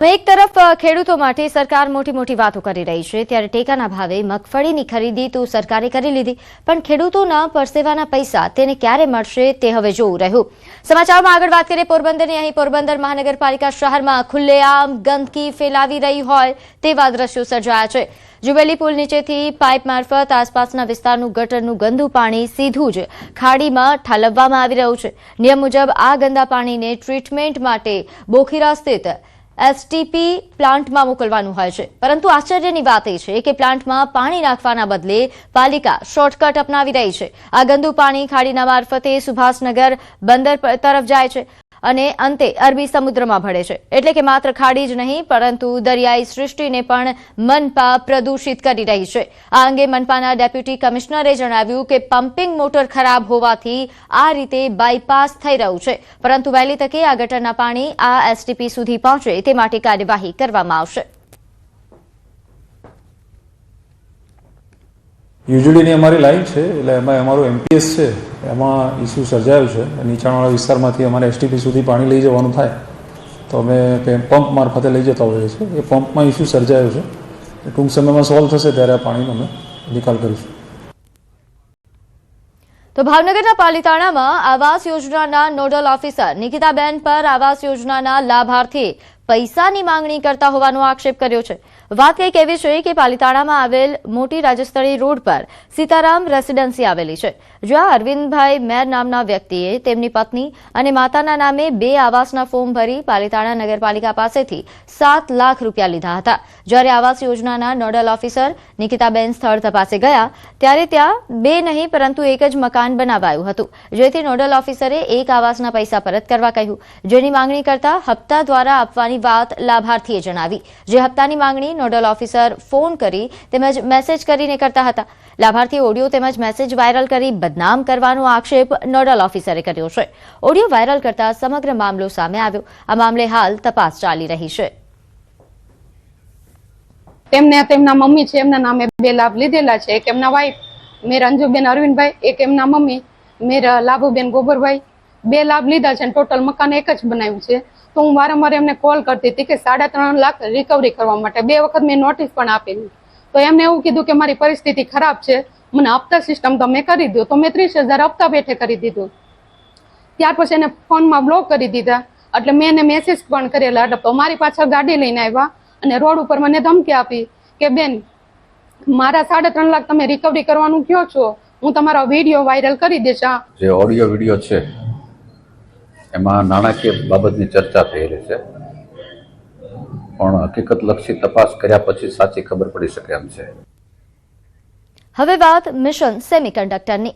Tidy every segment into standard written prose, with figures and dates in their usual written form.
એક તરફ ખેડૂતો માટે સરકાર મોટી વાતો કરી રહી છે, ત્યારે ટેકાના ભાવે મગફળીની ખરીદી તો સરકારે કરી લીધી, પણ ખેડૂતોના પરસેવાના પૈસા તેને ક્યારે મળશે તે હવે જોવું રહ્યું। સમાચારમાં આગળ વાત કરીએ પોરબંદરની। અહીં પોરબંદર મહાનગરપાલિકા શહેરમાં ખુલ્લેઆમ ગંદકી ફેલાવી રહી હોય તેવા દ્રશ્યો સર્જાયા છે। જુબેલી પુલ નીચેથી પાઇપ મારફત આસપાસના વિસ્તારનું ગટરનું ગંદુ પાણી સીધું જ ખાડીમાં ઠાલવવામાં આવી રહ્યું છે। નિયમ મુજબ આ ગંદા પાણીને ટ્રીટમેન્ટ માટે બોખીરા સ્થિત એસટીપી પ્લાન્ટમાં મોકલવાનું હોય છે, પરંતુ આશ્ચર્યની વાત એ છે કે પ્લાન્ટમાં પાણી નાખવાના બદલે પાલિકા શોર્ટકટ અપનાવી રહી છે। આ ગંદુ પાણી ખાડીના મારફતે સુભાષનગર બંદર તરફ જાય છે અને અંતે અરબી સમુદ્રમાં ભળે છે, એટલે કે માત્ર ખાડી જ નહીં પરંતુ દરિયાઈ સૃષ્ટિને પણ મનપા પ્રદૂષિત કરી રહી છે। આ અંગે મનપાના ડેપ્યુટી કમિશનરે જણાવ્યું કે પમ્પિંગ મોટર ખરાબ હોવાથી આ રીતે બાયપાસ થઈ રહ્યું છે, પરંતુ વહેલી તકે આ ગટરના પાણી આ એસટીપી સુધી પહોંચે તે માટે કાર્યવાહી કરવામાં આવશે। યુઝ્યુઅલી અમારી લાઈન છે એટલે એમાં અમારું એમપીએસ છે એમાં ઇસ્યુ સર્જાયું છે। નીચાણવાળા વિસ્તારમાંથી અમારે એસટીપી સુધી પાણી લઈ જવાનું થાય તો અમે પંપ મારફતે લઈ જતા હોઈએ છીએ। એ પંપમાં ઇસ્યુ સર્જાયો છે, ટૂંક સમયમાં સોલ્વ થશે ત્યારે આ પાણીનો અમે નિકાલ કરીશું। તો ભાવનગરના પાલિતાણામાં આવાસ યોજનાના નોડલ ઓફિસર નિકિતાબેન પર આવાસ યોજનાના લાભાર્થી પૈસાની માંગણી કરતા હોવાનો આક્ષેપ કર્યો છે। વાત કંઈક એવી છે કે પાલિતાણામાં આવેલ મોટી રાજસ્થળી રોડ પર સીતારામ રેસીડેન્સી આવેલી છે, જ્યાં અરવિંદભાઈ મેર નામના વ્યક્તિએ તેમની પત્ની અને માતાના નામે 2 આવાસના ફોર્મ ભરી પાલિતાણા નગરપાલિકા પાસેથી 7 લાખ રૂપિયા લીધા હતા। જ્યારે આવાસ યોજનાના નોડલ ઓફિસર નિકિતાબેન સ્થળ તપાસે ગયા ત્યારે ત્યાં 2 નહીં પરંતુ 1 જ મકાન બનાવાયું હતું, જેથી નોડલ ઓફિસરે 1 આવાસના પૈસા પરત કરવા કહ્યું, જેની માંગણી કરતા હપ્તા દ્વારા આપવાની વાત લાભાર્થીએ જણાવી। જે હપ્તાની માંગણી નોડલ ઓફિસર ફોન કરી તેમજ મેસેજ કરીને કરતા હતા। લાભાર્થી ઓડિયો તેમજ મેસેજ વાયરલ કરી બદનામ કરવાનો આક્ષેપ નોડલ ઓફિસરે કર્યો છે। ઓડિયો વાયરલ કરતા સમગ્ર મામલો સામે આવ્યો। આ મામલે હાલ તપાસ ચાલી રહી છે। તેમના મમ્મી છે, એમના નામે 2 લાભ લીધેલા છે। એક એમના વાઈફ મેર અંજુબેન અરવિંદભાઈ, એક એમના મમ્મી મેર લાભુબેન ગોબરભાઈ, 2 લાભ લીધા છે અને ટોટલ મકાન એક જ બનાવ્યું છે। તો હું વારંવાર એમને કોલ કરતી હતી કે 3.5 લાખ રિકવરી કરવા માટે 2 વખત મેં નોટિસ પણ આપેલી। તો એમને એવું કીધું કે મારી પરિસ્થિતિ ખરાબ છે, મને હપ્તા સિસ્ટમ તમે કરી દો। તો મેં 30,000 હપ્તા પેઠે કરી દીધું। ત્યાર પછી એને ફોનમાં બ્લોક કરી દીધા, એટલે મેં એને મેસેજ પણ કરેલા। તો મારી પાછળ ગાડી લઈને આવ્યા અને રોડ ઉપર મને ધમકી આપી કે બેન મારા 3.5 લાખ તમે રિકવરી કરવાનું કહો છો, હું તમારો વિડીયો વાયરલ કરી દઈશ। જે ઓડિયો વિડીયો છે એમાં નાણાકીય બાબતની ચર્ચા થયેલી છે, પણ હકીકતલક્ષી તપાસ કર્યા પછી સાચી ખબર પડી શકે એમ છે। હવે વાત મિશન સેમિકન્ડક્ટરની।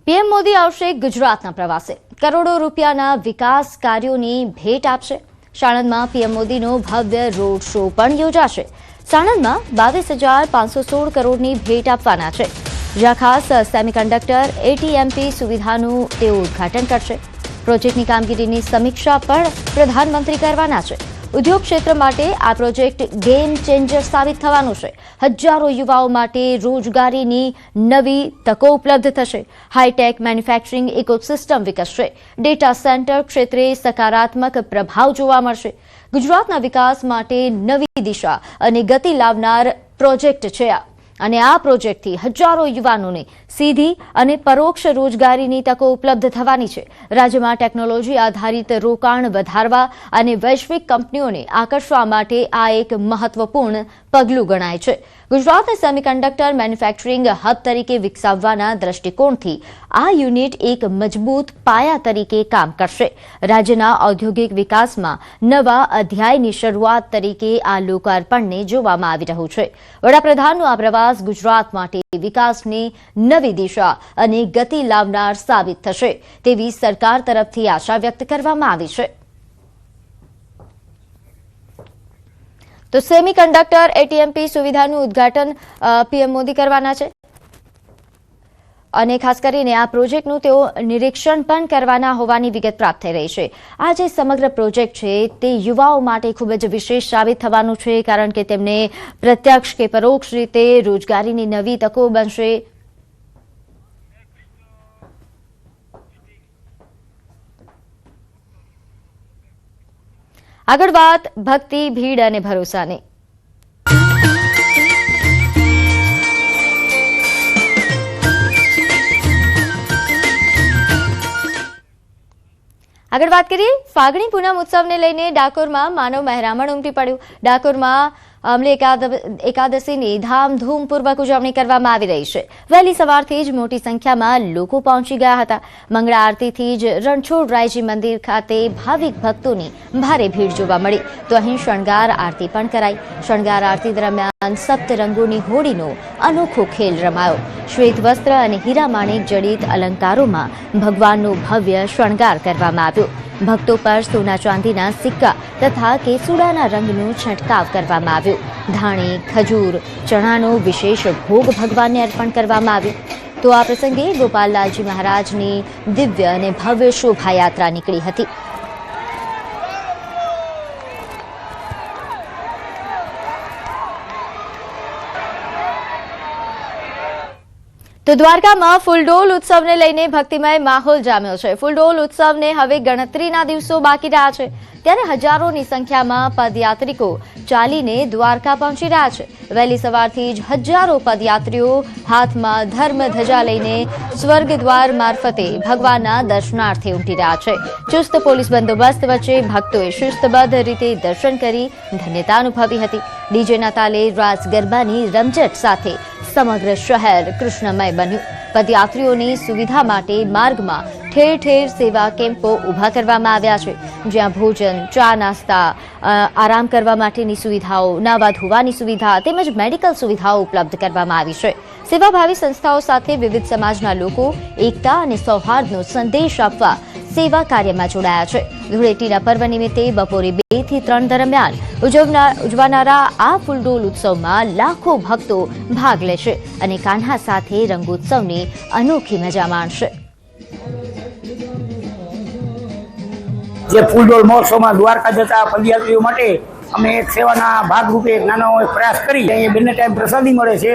પીએમ મોદી આવશે ગુજરાતના પ્રવાસે, કરોડો રૂપિયાના વિકાસ કાર્યોની ભેટ આપશે। સાણંદમાં પીએમ મોદીનો ભવ્ય રોડ શો પણ યોજાશે। સાણંદમાં 22,516 કરોડની ભેટ આપવાના છે, જ્યાં ખાસ સેમિકન્ડક્ટર એટીએમપી સુવિધાનું તેઓ ઉદ્ઘાટન કરશે। પ્રોજેક્ટની કામગીરીની સમીક્ષા પણ પ્રધાનમંત્રી કરવાના છે। ઉદ્યોગ ક્ષેત્ર માટે આ પ્રોજેક્ટ ગેમ ચેન્જર સાબિત થવાનું છે। હજારો યુવાઓ માટે રોજગારીની નવી તકો ઉપલબ્ધ થશે। હાઈટેક મેન્યુફેક્ચરિંગ ઇકોસિસ્ટમ વિકસશે। ડેટા સેન્ટર ક્ષેત્રે સકારાત્મક પ્રભાવ જોવા મળશે। ગુજરાતના વિકાસ માટે નવી દિશા અને ગતિ લાવનાર પ્રોજેક્ટ છે આ, અને આ પ્રોજેક્ટથી હજારો યુવાનોને સીધી અને પરોક્ષ રોજગારીની તકો ઉપલબ્ધ થવાની છે। રાજ્યમાં ટેકનોલોજી આધારિત રોકાણ વધારવા અને વૈશ્વિક કંપનીઓને આકર્ષવા માટે આ એક મહત્વપૂર્ણ પગલું ગણાય છે। ગુજરાતને સેમિકન્ડક્ટર મેન્યુફેક્ચરિંગ હબ તરીકે વિકસાવવાના દ્રષ્ટિકોણથી આ યુનિટ એક મજબૂત પાયા તરીકે કામ કરશે। રાજ્યના ઔદ્યોગિક વિકાસમાં નવા અધ્યાયની શરૂઆત તરીકે આ લોકાર્પણને જોવામાં આવી રહ્યું છે। વડાપ્રધાનનો આ પ્રવાસ ગુજરાત માટે વિકાસની નવી દિશા અને ગતિ લાવનાર સાબિત થશે તેવી સરકાર તરફથી આશા વ્યક્ત કરવામાં આવી છે। તો સેમિકન્ડક્ટર એટીએમપી સુવિધાનું ઉદ્ઘાટન પીએમ મોદી કરવાના છે। અને ખાસ કરીને આ પ્રોજેક્ટનું તેઓ નિરીક્ષણ પણ કરવાના હોવાની વિગત પ્રાપ્ત થઈ રહી છે. આ જે સમગ્ર પ્રોજેક્ટ છે તે યુવાઓ માટે ખૂબ જ વિશેષ સાબિત થવાનું છે, કારણ કે તેમને પ્રત્યક્ષ કે પરોક્ષ રીતે રોજગારીની નવી તકો બનશે. આગળ વાત ભક્તિ, ભીડ અને ભરોસાની. આગળ વાત કરીએ ફાગણી પૂનમ ઉત્સવને લઈને ડાકોરમાં માનવ મહેરામણ ઉમટી પડ્યું. ડાકોરમાં અમલી એકાદશીની ધામધૂમપૂર્વક ઉજવણી કરવામાં આવી રહી છે. વહેલી સવારથી જ મોટી સંખ્યામાં લોકો પહોંચી ગયા હતા. મંગળા આરતીથી જ રણછોડરાયજી મંદિર ખાતે ભાવિક ભક્તોની ભારે ભીડ જોવા મળી, તો અહીં શણગાર આરતી પણ કરાઈ. શણગાર આરતી દરમિયાન સપ્તરંગોની હોળીનો અનોખો ખેલ રમાયો. શ્વેત વસ્ત્ર અને હીરામાણિક જડિત અલંકારોમાં ભગવાનનો ભવ્ય શણગાર કરવામાં આવ્યો. ભક્તો પર સોના ચાંદીના સિક્કા તથા કેસુડાના રંગનો છંટકાવ કરવામાં આવ્યો. ધાણી, ખજૂર, ચણાનો વિશેષ ભોગ ભગવાનને અર્પણ કરવામાં આવ્યો. તો આ પ્રસંગે ગોપાલલાલજી મહારાજની દિવ્ય અને ભવ્ય શોભાયાત્રા નીકળી હતી. તો દ્વારકામાં ફૂલડોલ ઉત્સવને લઈને ભક્તિમય માહોલ જામ્યો છે. ફૂલડોલ ઉત્સવને હવે ગણતરીના દિવસો બાકી રહ્યા છે, ત્યારે હજારોની સંખ્યામાં પદયાત્રિકો ચાલીને દ્વારકા પહોંચી રહ્યા છે. વહેલી સવારથી જ હજારો પદયાત્રીઓ હાથમાં ધર્મ ધજા લઈને સ્વર્ગદ્વાર મારફતે ભગવાનના દર્શનાર્થે ઉમટી રહ્યા છે. ચુસ્ત પોલીસ બંદોબસ્ત વચ્ચે ભક્તોએ શિસ્તબદ્ધ રીતે દર્શન કરી ધન્યતા અનુભવી હતી. ડીજેના તાલે રાસ ગરબાની રમઝટ સાથે સમગ્ર શહેર કૃષ્ણમય બન્યું. પદયાત્રીઓની સુવિધા માટે માર્ગમાં ઠેર ઠેર સેવા કેમ્પો ઊભા કરવામાં આવ્યા છે, જ્યાં ભોજન, ચા નાસ્તા, આરામ કરવા માટેની સુવિધાઓ, નાવા ધોવાની સુવિધા તેમજ મેડિકલ સુવિધાઓ ઉપલબ્ધ કરવામાં આવી છે. સેવાભાવી સંસ્થાઓ સાથે વિવિધ સમાજના લોકો એકતા અને સૌહાર્દનો સંદેશ આપવા સેવા કાર્યમાં જોડાયા છે. ધૂળેટીના પર્વ નિમિત્તે બપોરે 2 થી 3 દરમિયાન ઉજવાનારા આ ફૂલડોલ ઉત્સવમાં લાખો ભક્તો ભાગ લેશે અને કાન્હા સાથે રંગોત્સવની અનોખી મજા માણશે. જે ફૂલડોલ મહોત્સવમાં દ્વારકા જતા પદયાત્રીઓ માટે અમે એક સેવાના ભાગરૂપે એક નાનો પ્રયાસ કરી. અહીંયા બંને ટાઈમ પ્રસાદી મળે છે.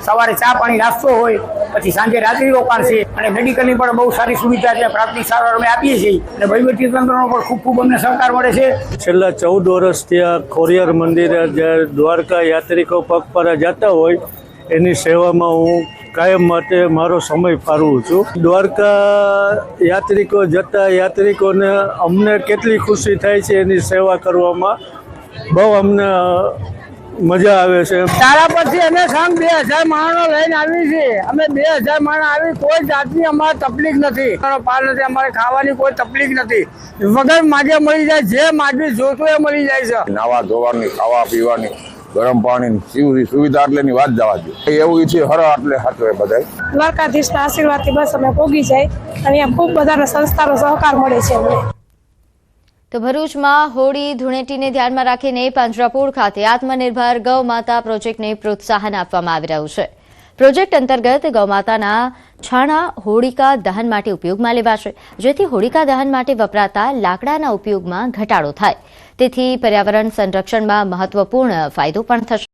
સવારે ચા પાણી નાસ્તો હોય, પછી સાંજે રાત્રિ રોકાણ છે, અને મેડિકલની પણ બહુ સારી સુવિધા છે. પ્રાથમિક સારવાર અમે આપીએ છીએ અને વહીવટી તંત્રનો પણ ખૂબ ખૂબ અમને સહકાર મળે છે. છેલ્લા 14 વર્ષથી આ ખોડિયાર મંદિરે જ્યારે દ્વારકા યાત્રિકો પગપાળા જતા હોય એની સેવામાં હું કાયમ માટે મારો સમય ફાળવું છું. દ્વારકા યાત્રિકો જતા યાત્રિકોને અમને કેટલી ખુશી થાય છે એની સેવા કરવામાં, બહુ અમને મજા આવે છે. તારા પછી અમે સંઘ 2000 માણસો લઈને આવી છીએ. અમે 2000 માણસ આવી, કોઈ જાતની અમારે તકલીફ નથી, પાર નથી, અમારે ખાવાની કોઈ તકલીફ નથી. વગર માગે મળી જાય, જે માગી જોતું એ મળી જાય છે. નાવા ધોવાની, ખાવા પીવાની, ગરમ પાણી સુવિધા એટલેની વાત જવા દો. એવું છે હર એટલે હાથવે બધા દ્વારકાધીશના આશીર્વાદથી બસ અમે પોગી જાય અને અહીંયા ખૂબ બધાના સંસ્થાનો સહકાર મળે છે અમને. તો ભરૂચમાં હોળી ધૂળેટીને ધ્યાનમાં રાખીને પાંજરાપોળ ખાતે આત્મનિર્ભર ગૌ માતા પ્રોજેક્ટને પ્રોત્સાહન આપવામાં આવી રહ્યું છે. પ્રોજેક્ટ અંતર્ગત ગૌમાતાના છાણા હોળિકા દહન માટે ઉપયોગમાં લેવાશે, જેથી હોળિકા દહન માટે વપરાતા લાકડાના ઉપયોગમાં ઘટાડો થાય. તેથી પર્યાવરણ સંરક્ષણમાં મહત્વપૂર્ણ ફાયદો પણ થશે.